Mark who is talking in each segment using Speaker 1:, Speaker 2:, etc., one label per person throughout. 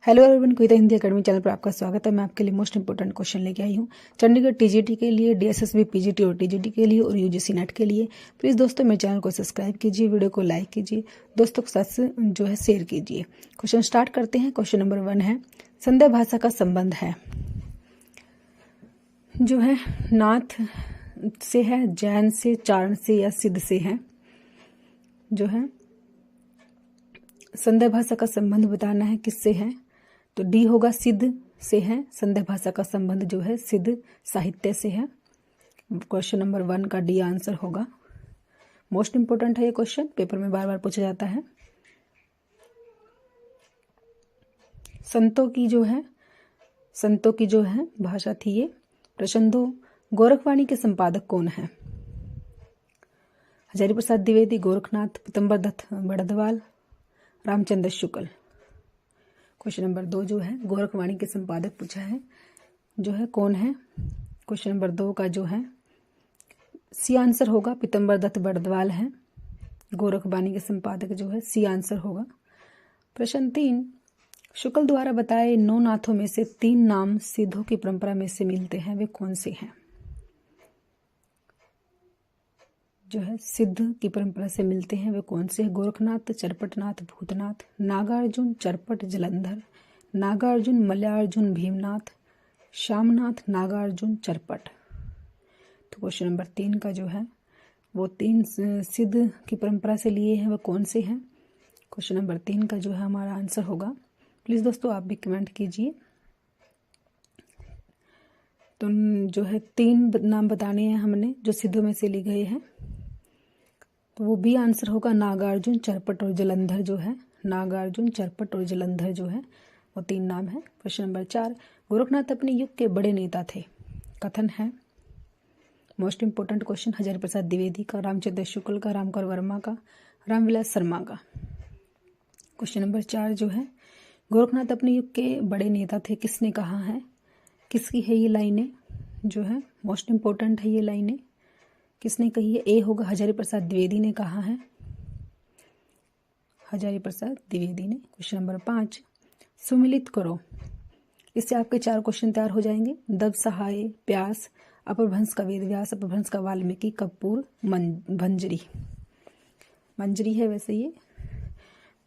Speaker 1: Hello everyone, quiz Hindi academy channel पर आपका स्वागत है। मैं आपके लिए मोस्ट इंपोर्टेंट क्वेश्चन लेके आई हूँ चंडीगढ़ टीजीटी के लिए, डीएसएसबी पीजीटी और टीजीटी के लिए और यूजीसी नेट के लिए। प्लीज़ दोस्तों मेरे चैनल को सब्सक्राइब कीजिए, वीडियो को लाइक कीजिए, दोस्तों के साथ जो है शेयर कीजिए। क्वेश्चन स्टार्ट करते हैं। क्वेश्चन नंबर 1 है, संध्या भाषा का संबंध है जो है नाथ से है, जैन से, चारण से या सिद्ध से है। जो है संध्या भाषा का संबंध बताना है किससे है, तो डी होगा, सिद्ध से है। संध्या भाषा का संबंध जो है सिद्ध साहित्य से है। क्वेश्चन नंबर 1 का डी आंसर होगा। मोस्ट इंपोर्टेंट है ये क्वेश्चन, पेपर में बार बार पूछा जाता है। संतों की जो है भाषा थी ये प्रछंदो। गोरखवाणी के संपादक कौन है? हजारी प्रसाद द्विवेदी, गोरखनाथ, पीतम्बर दत्त बड़दवाल, रामचंद्र शुक्ल। क्वेश्चन नंबर 2 जो है गोरखवाणी के संपादक पूछा है, जो है कौन है? क्वेश्चन नंबर 2 का जो है सी आंसर होगा, पीतम्बर दत्त बड़दवाल है गोरखवाणी के संपादक, जो है सी आंसर होगा। प्रश्न 3, शुक्ल द्वारा बताए 9 नाथों में से 3 नाम सिद्धों की परंपरा में से मिलते हैं, वे कौन से हैं? जो है सिद्ध की परंपरा से मिलते हैं वे कौन से हैं? गोरखनाथ, चरपटनाथ, भूतनाथ, नागार्जुन, चरपट, जलंधर, नागार्जुन, मलयार्जुन, भीमनाथ, श्यामनाथ, नागार्जुन, चरपट। तो क्वेश्चन नंबर 3 का जो है वो 3 सिद्ध की परंपरा से लिए हैं, वो कौन से हैं? क्वेश्चन नंबर 3 का जो है हमारा आंसर होगा। प्लीज़ दोस्तों आप भी कमेंट कीजिए। तो जो है 3 नाम बताने हैं हमने जो सिद्धों में से लिए गए हैं, तो वो भी आंसर होगा, नागार्जुन, चरपट और जलंधर। जो है नागार्जुन, चरपट और जलंधर जो है वो 3 नाम है। क्वेश्चन नंबर 4, गोरखनाथ अपने युग के बड़े नेता थे, कथन है। Most important question, Hazari Prasad Dwivedi का, रामचंद्र शुक्ल का, रामकर वर्मा का, रामविलास शर्मा का। क्वेश्चन नंबर 4 जो है गोरखनाथ अपने युग के बड़े नेता थे, किसने कहा है? किसकी है ये लाइनें? जो है मोस्ट इंपोर्टेंट है ये लाइनें, किसने कही है? ए होगा, हजारी प्रसाद द्विवेदी ने कहा है, हजारी प्रसाद द्विवेदी ने। क्वेश्चन नंबर 5, सुमिलित करो, इससे आपके 4 क्वेश्चन तैयार हो जाएंगे। दब सहाय, प्यास, अपभ्रंश का वेदव्यास, अपभ्रंश का वाल्मीकि, कपूर, भंजरी। मंजरी है वैसे ये।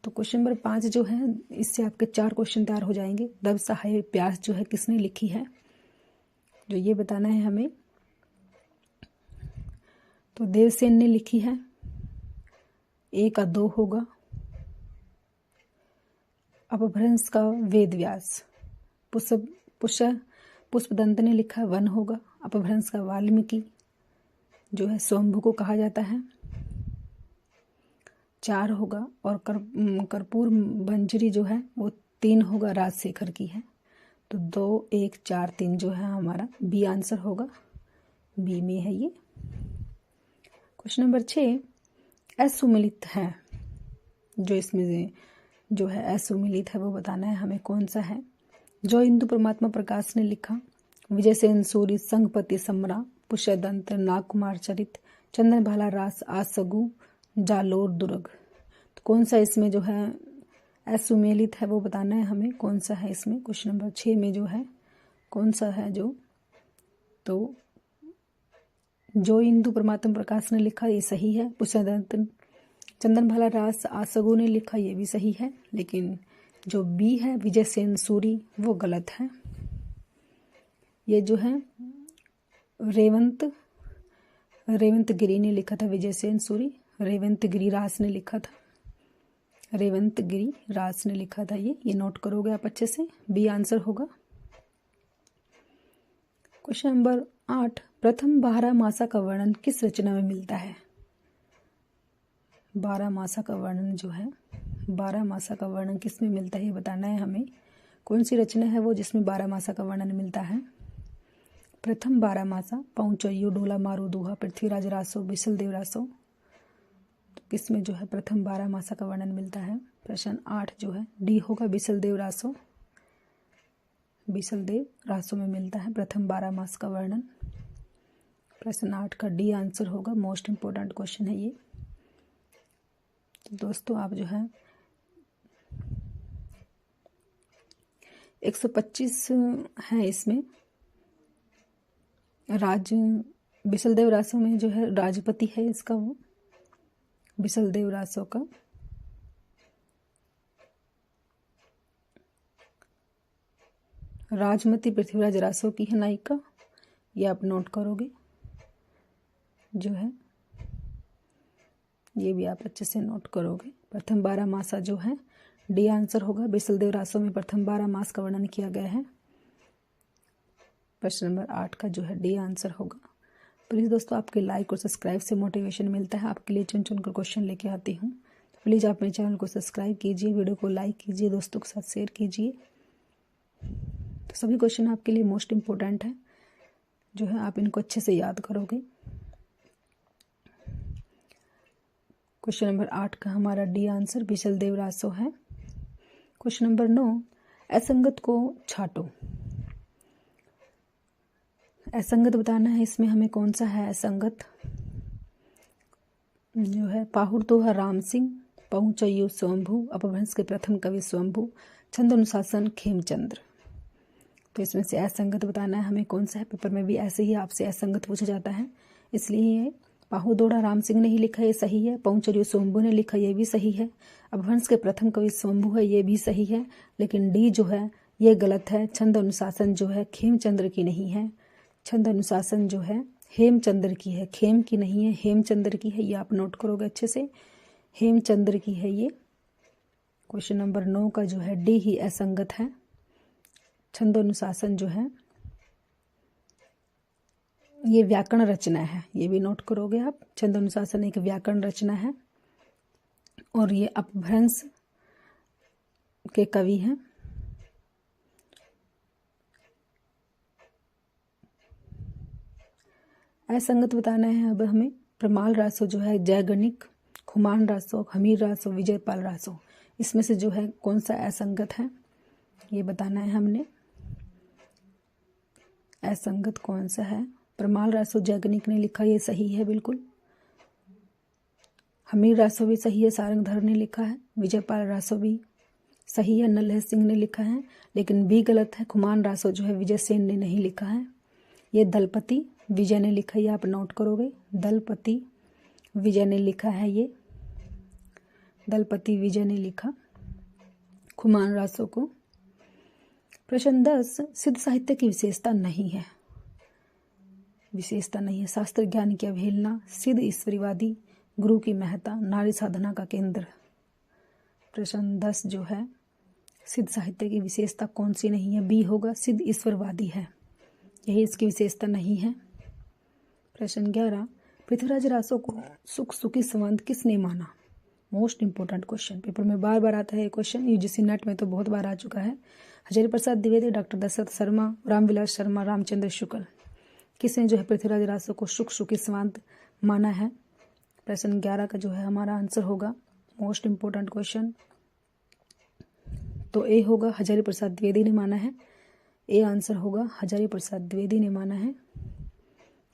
Speaker 1: तो क्वेश्चन नंबर 5 जो है इससे आपके 4 क्वेश्चन तैयार हो जाएंगे। दब सहाय, प्यास जो है किसने लिखी है, जो ये बताना है हमें। तो देवसेन ने लिखी है, 1 का 2 होगा। अपभ्रंश का वेदव्यास, पुष्पदंत ने लिखा, 1 होगा। अपभ्रंश का वाल्मीकि जो है स्वयंभू को कहा जाता है, 4 होगा। और कर्पूर भंजरी जो है वो 3 होगा, राजशेखर की है। तो 2, 1, 4, 3 जो है हमारा बी आंसर होगा, बी में है ये। क्वेश्चन नंबर 6, असुमिलित है, जो इसमें जो है असुमिलित है वो बताना है हमें, कौन सा है? जो इंदु परमात्मा प्रकाश ने लिखा, विजय सेन सूरी, संघपति सम्रा, पुष्यदंत, नागकुमार चरित, चंदन भाला रास, आसगु, जालोर दुर्ग। तो कौन सा इसमें जो है असुमेलित है वो बताना है हमें, कौन सा है इसमें? क्वेश्चन नंबर 6 में जो है कौन सा है तो जो इंदु परमात्मा प्रकाश ने लिखा ये सही है। पुष्यदंत, चंदन भाला रास, आसगु ने लिखा ये भी सही है, लेकिन जो बी है विजय सेन सूरी वो गलत है। ये जो है रेवंत गिरी ने लिखा था, विजय सेन सूरी रेवंत गिरी रास ने लिखा था, रेवंत गिरी रास ने लिखा था। ये नोट करोगे आप अच्छे से, बी आंसर होगा। क्वेश्चन नंबर 8, प्रथम 12 मासा का वर्णन किस रचना में मिलता है? 12 मासा का वर्णन जो है 12 मासा का वर्णन किस में मिलता है ये बताना है हमें। कौन सी रचना है वो जिसमें 12 मासा का वर्णन मिलता है? प्रथम 12 मासा, पौंचय्यू, डोला मारू दूहा, पृथ्वीराज रासो, बिसल देव रासो। तो किस में जो है प्रथम 12 मासा का वर्णन मिलता है? प्रश्न 8 जो है डी होगा, बिसल देव रासो, बिसल देव रासो में मिलता है प्रथम 12 मास का वर्णन। प्रश्न 8 का डी आंसर होगा। मोस्ट इंपोर्टेंट क्वेश्चन है ये। तो दोस्तों आप जो है 125 है इसमें। बिसलदेव रासो में जो है राजपति है इसका, वो बिसलदेव रासो का। राजमती पृथ्वीराज रासो की है नायिका, ये आप नोट करोगे जो है, ये भी आप अच्छे से नोट करोगे। प्रथम 12 मासा जो है डी आंसर होगा। बिसलदेव रासो में प्रथम 12 मास का वर्णन किया गया है। प्रश्न नंबर 8 का जो है डी आंसर होगा। प्लीज़ दोस्तों, आपके लाइक और सब्सक्राइब से मोटिवेशन मिलता है, आपके लिए चुन चुन कर क्वेश्चन लेके आती हूँ। प्लीज़ आप मेरे चैनल को सब्सक्राइब कीजिए, वीडियो को लाइक कीजिए, दोस्तों के साथ शेयर कीजिए। तो सभी क्वेश्चन आपके लिए मोस्ट इम्पोर्टेंट है जो है, आप इनको अच्छे से याद करोगे। क्वेश्चन नंबर 8 का हमारा डी आंसर बिसलदेव रासो है। क्वेश्चन नंबर 9, असंगत को छाटो। असंगत बताना है, इसमें हमें कौन सा है असंगत जो है। पाहुर तो है राम सिंह, पहुँचयु स्वयंभू, अपभ्रंश के प्रथम कवि स्वयंभू, छंद अनुशासन खेमचंद्र। तो इसमें से असंगत बताना है हमें कौन सा है। पेपर में भी ऐसे ही आपसे असंगत पूछा जाता है, इसलिए पाहुदोड़ा राम सिंह ने ही लिखा, ये सही है। पहुँचयु स्वयंभू ने लिखा, ये भी सही है। अपभ्रंश के प्रथम कवि स्वयंभू है, ये भी सही है। लेकिन डी जो है ये गलत है। छंद अनुशासन जो है खेमचंद्र की नहीं है। छंद अनुशासन जो है हेमचंद्र की है, खेम की नहीं है, हेमचंद्र की है। ये आप नोट करोगे अच्छे से, हेमचंद्र की है ये। क्वेश्चन नंबर 9 का जो है डी ही असंगत है। छंद अनुशासन जो है ये व्याकरण रचना है, ये भी नोट करोगे आप। छंद अनुशासन एक व्याकरण रचना है और ये अपभ्रंश के कवि हैं। असंगत बताना है अब हमें। प्रमाल रासो जो है जयगणिक, खुमान रासो, हमीर रासो, विजयपाल रासो, इसमें से जो है कौन सा असंगत है ये बताना है हमने। असंगत कौन सा है। प्रमाल रासो जयगणिक ने लिखा, ये सही है बिल्कुल। हमीर रासो भी सही है, सारंगधर ने लिखा है। विजयपाल रासो भी सही है, नल्हे सिंह ने लिखा है। लेकिन बी गलत है, खुमान रासो जो है विजय सेन ने नहीं लिखा है। ये दलपति विजय ने लिखा, ये आप नोट करोगे। दलपति विजय ने लिखा है, ये दलपति विजय ने लिखा खुमान रासो को। प्रश्न 10, सिद्ध साहित्य की विशेषता नहीं है। विशेषता नहीं है। शास्त्र ज्ञान की अवहेलना, सिद्ध ईश्वरीवादी, गुरु की महत्ता, नारी साधना का केंद्र। प्रश्न 10 जो है सिद्ध साहित्य की विशेषता कौन सी नहीं है। बी होगा, सिद्ध ईश्वरवादी है, यही इसकी विशेषता नहीं है। प्रश्न 11, पृथ्वीराज रासो को सुख सुखी संबंध किसने माना। मोस्ट इंपोर्टेंट क्वेश्चन, पेपर में बार बार आता है ये क्वेश्चन, यूजीसी नेट में तो बहुत बार आ चुका है। हजारी प्रसाद द्विवेदी, डॉक्टर दशरथ शर्मा, रामविलास शर्मा, रामचंद्र शुक्ल, किसने जो है पृथ्वीराज रासो को सुख सुखी संबंध माना है। प्रश्न 11 का जो है हमारा आंसर होगा, मोस्ट इंपोर्टेंट क्वेश्चन, तो ए होगा, हजारी प्रसाद द्विवेदी ने माना है। ए आंसर होगा, हजारी प्रसाद द्विवेदी ने माना है।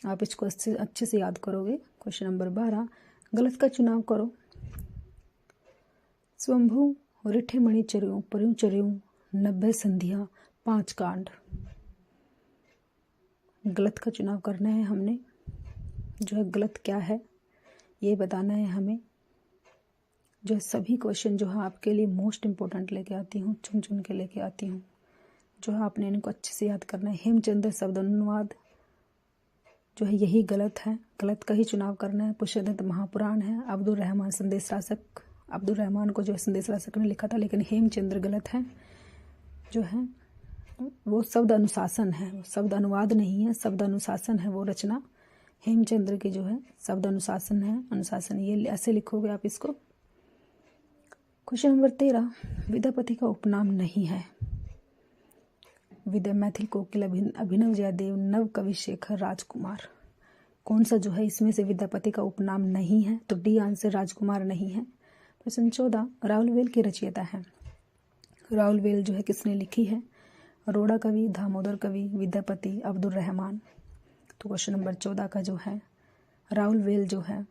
Speaker 1: आप इसको अच्छे से याद करोगे। क्वेश्चन नंबर 12, गलत का चुनाव करो। स्वयंभू रिठे मणि चर्यों पर्यों चर्यों 90 संधियां 5 कांड। गलत का चुनाव करना है हमने, जो है गलत क्या है ये बताना है हमें। जो सभी क्वेश्चन जो है आपके लिए मोस्ट इंपोर्टेंट लेके आती हूँ, चुन चुन के लेके आती हूँ, जो है आपने इनको अच्छे से याद करना है। हेमचंद्र शब्द अनुवाद जो है यही गलत है, गलत का ही चुनाव करना है। पुष्यदत्त महापुराण है। अब्दुल रहमान संदेश रासक, अब्दुल रहमान को जो है संदेश रासक ने लिखा था, लेकिन हेमचंद्र गलत है। जो है वो शब्द अनुशासन है, वो शब्द अनुवाद नहीं है, शब्द अनुशासन है वो रचना। हेमचंद्र की जो है शब्द अनुशासन है, अनुशासन, ये ऐसे लिखोगे आप इसको। क्वेश्चन नंबर 13, विद्यापति का उपनाम नहीं है। विद्या मैथिल कोकिल अभिनव जयदेव नव कवि शेखर राजकुमार, कौन सा जो है इसमें से विद्यापति का उपनाम नहीं है। तो डी आंसर राजकुमार नहीं है। प्रश्न 14, राउलवेल की रचयिता है। राउलवेल जो है किसने लिखी है। अरोड़ा कवि, दामोदर कवि, विद्यापति, अब्दुल रहमान। तो क्वेश्चन नंबर 14 का जो है राउलवेल जो है,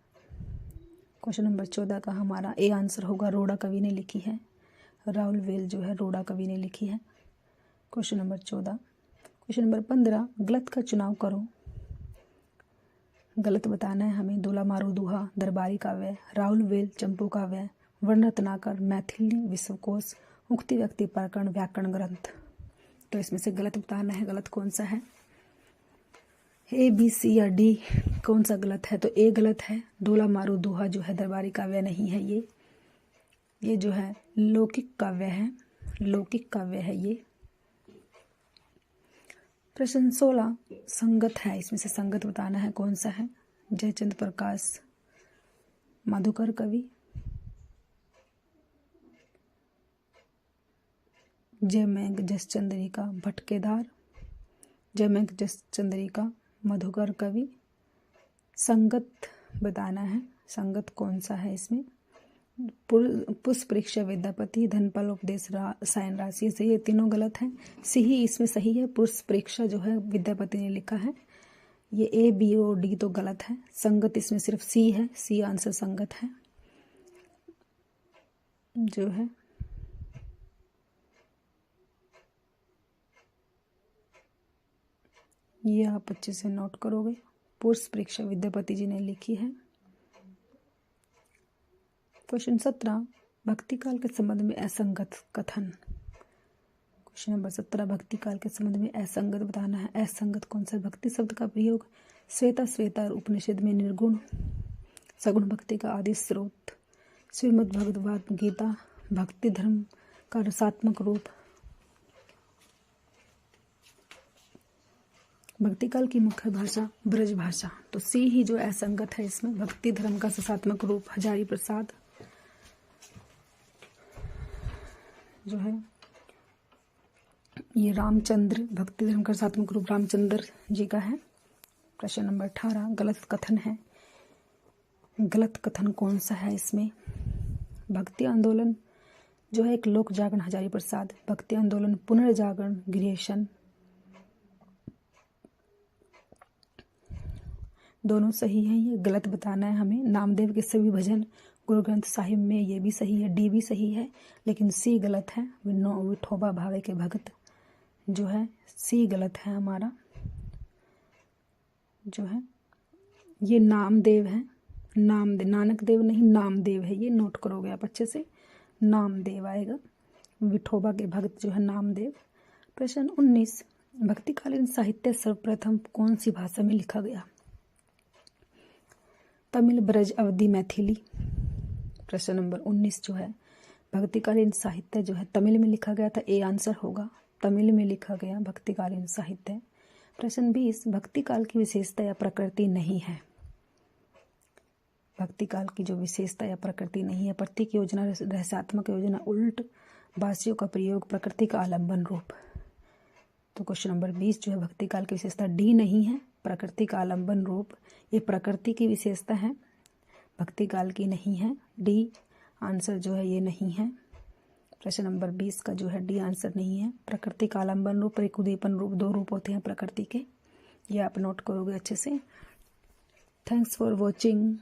Speaker 1: क्वेश्चन नंबर 14 का हमारा ए आंसर होगा, रोड़ा कवि ने लिखी है। राउलवेल जो है रोड़ा कवि ने लिखी है। Question number 14। क्वेश्चन नंबर 15, गलत का चुनाव करो। गलत बताना है हमें। दूल्हा मारू दुहा, दरबारी काव्य, राहुल वेल चंपू काव्य, वर्ण रत्नाकर, मैथिली विश्वकोश, उक्ति व्यक्ति प्रकरण, व्याकरण ग्रंथ। तो इसमें से गलत बताना है, गलत कौन सा है। ए बी सी या डी कौन सा गलत है। तो ए गलत है। दूल्हा मारू दुहा जो है दरबारी काव्य नहीं है। ये जो है लौकिक काव्य है, लौकिक काव्य है ये। प्रश्न 16, संगत है। इसमें से संगत बताना है कौन सा है। जयचंद्र प्रकाश, मधुकर कवि, जयमेघ जसचंद्रिका, भटकेदार, जयमेघ जसचंद्रिका, मधुकर कवि। संगत बताना है, संगत कौन सा है इसमें। पुष्प परीक्षा विद्यापति, धनपाल उपदेश सायन राशि से, ये तीनों गलत हैं। सी ही इसमें सही है। पुष्प परीक्षा जो है विद्यापति ने लिखा है। ये ए बी और डी तो गलत है। संगत इसमें सिर्फ सी है, सी आंसर संगत है जो है। ये आप अच्छे से नोट करोगे। पुष्प परीक्षा विद्यापति जी ने लिखी है। क्वेश्चन 17, भक्ति काल के संबंध में असंगत कथन। क्वेश्चन नंबर 17, भक्ति काल के संबंध में असंगत बताना है। असंगत कौन सा। भक्ति शब्द का प्रयोग श्वेता श्वेतार उपनिषद में निर्गुण सगुण भक्ति का आदि स्रोत, श्रीमद् भगवद गीता, भक्ति धर्म का रसात्मक रूप। भक्ति काल की मुख्य भाषा ब्रज भाषा। तो सी ही जो असंगत है इसमें। भक्ति धर्म का रसात्मक रूप हजारी प्रसाद जो है ये रामचंद्र, भक्ति धर्म का रसात्मक रूप रामचंद्र जी का है। प्रश्न नंबर 18, गलत कथन है। गलत कथन कौन सा है इसमें। भक्ति आंदोलन जो है एक लोक जागरण हजारी प्रसाद, भक्ति आंदोलन पुनर्जागरण गिरीशन, दोनों सही हैं। ये गलत बताना है हमें। नामदेव के सभी भजन गुरु ग्रंथ साहिब में, ये भी सही है। डी भी सही है, लेकिन सी गलत है। विठोबा भावे के भगत जो है, सी गलत है हमारा जो है। ये नामदेव है, नामदेव, नानक देव नहीं नामदेव है। ये नोट करोगे आप अच्छे से, नामदेव आएगा। विठोबा के भगत जो है नामदेव। प्रश्न 19, भक्तिकालीन साहित्य सर्वप्रथम कौन सी भाषा में लिखा गया। तमिल, ब्रज, अवधी, मैथिली। प्रश्न नंबर 19 जो है भक्तिकालीन साहित्य जो है तमिल में लिखा गया था। ए आंसर होगा, तमिल में लिखा गया भक्तिकालीन साहित्य। प्रश्न 20, भक्ति काल की विशेषता या प्रकृति नहीं है। भक्ति काल की जो विशेषता या प्रकृति नहीं है। प्रतीक योजना, रहस्यात्मक योजना, उल्ट बासियों का प्रयोग, प्रकृति का आलंबन रूप। तो क्वेश्चन नंबर 20 जो है भक्ति काल की विशेषता डी नहीं है, प्रकृति का आलंबन रूप। ये प्रकृति की विशेषता है, भक्ति काल की नहीं है। डी आंसर जो है ये नहीं है। प्रश्न नंबर 20 का जो है डी आंसर नहीं है। प्रकृति का आलंबन रूप, एक उद्दीपन रूप, दो रूप होते हैं प्रकृति के। ये आप नोट करोगे अच्छे से। Thanks for watching.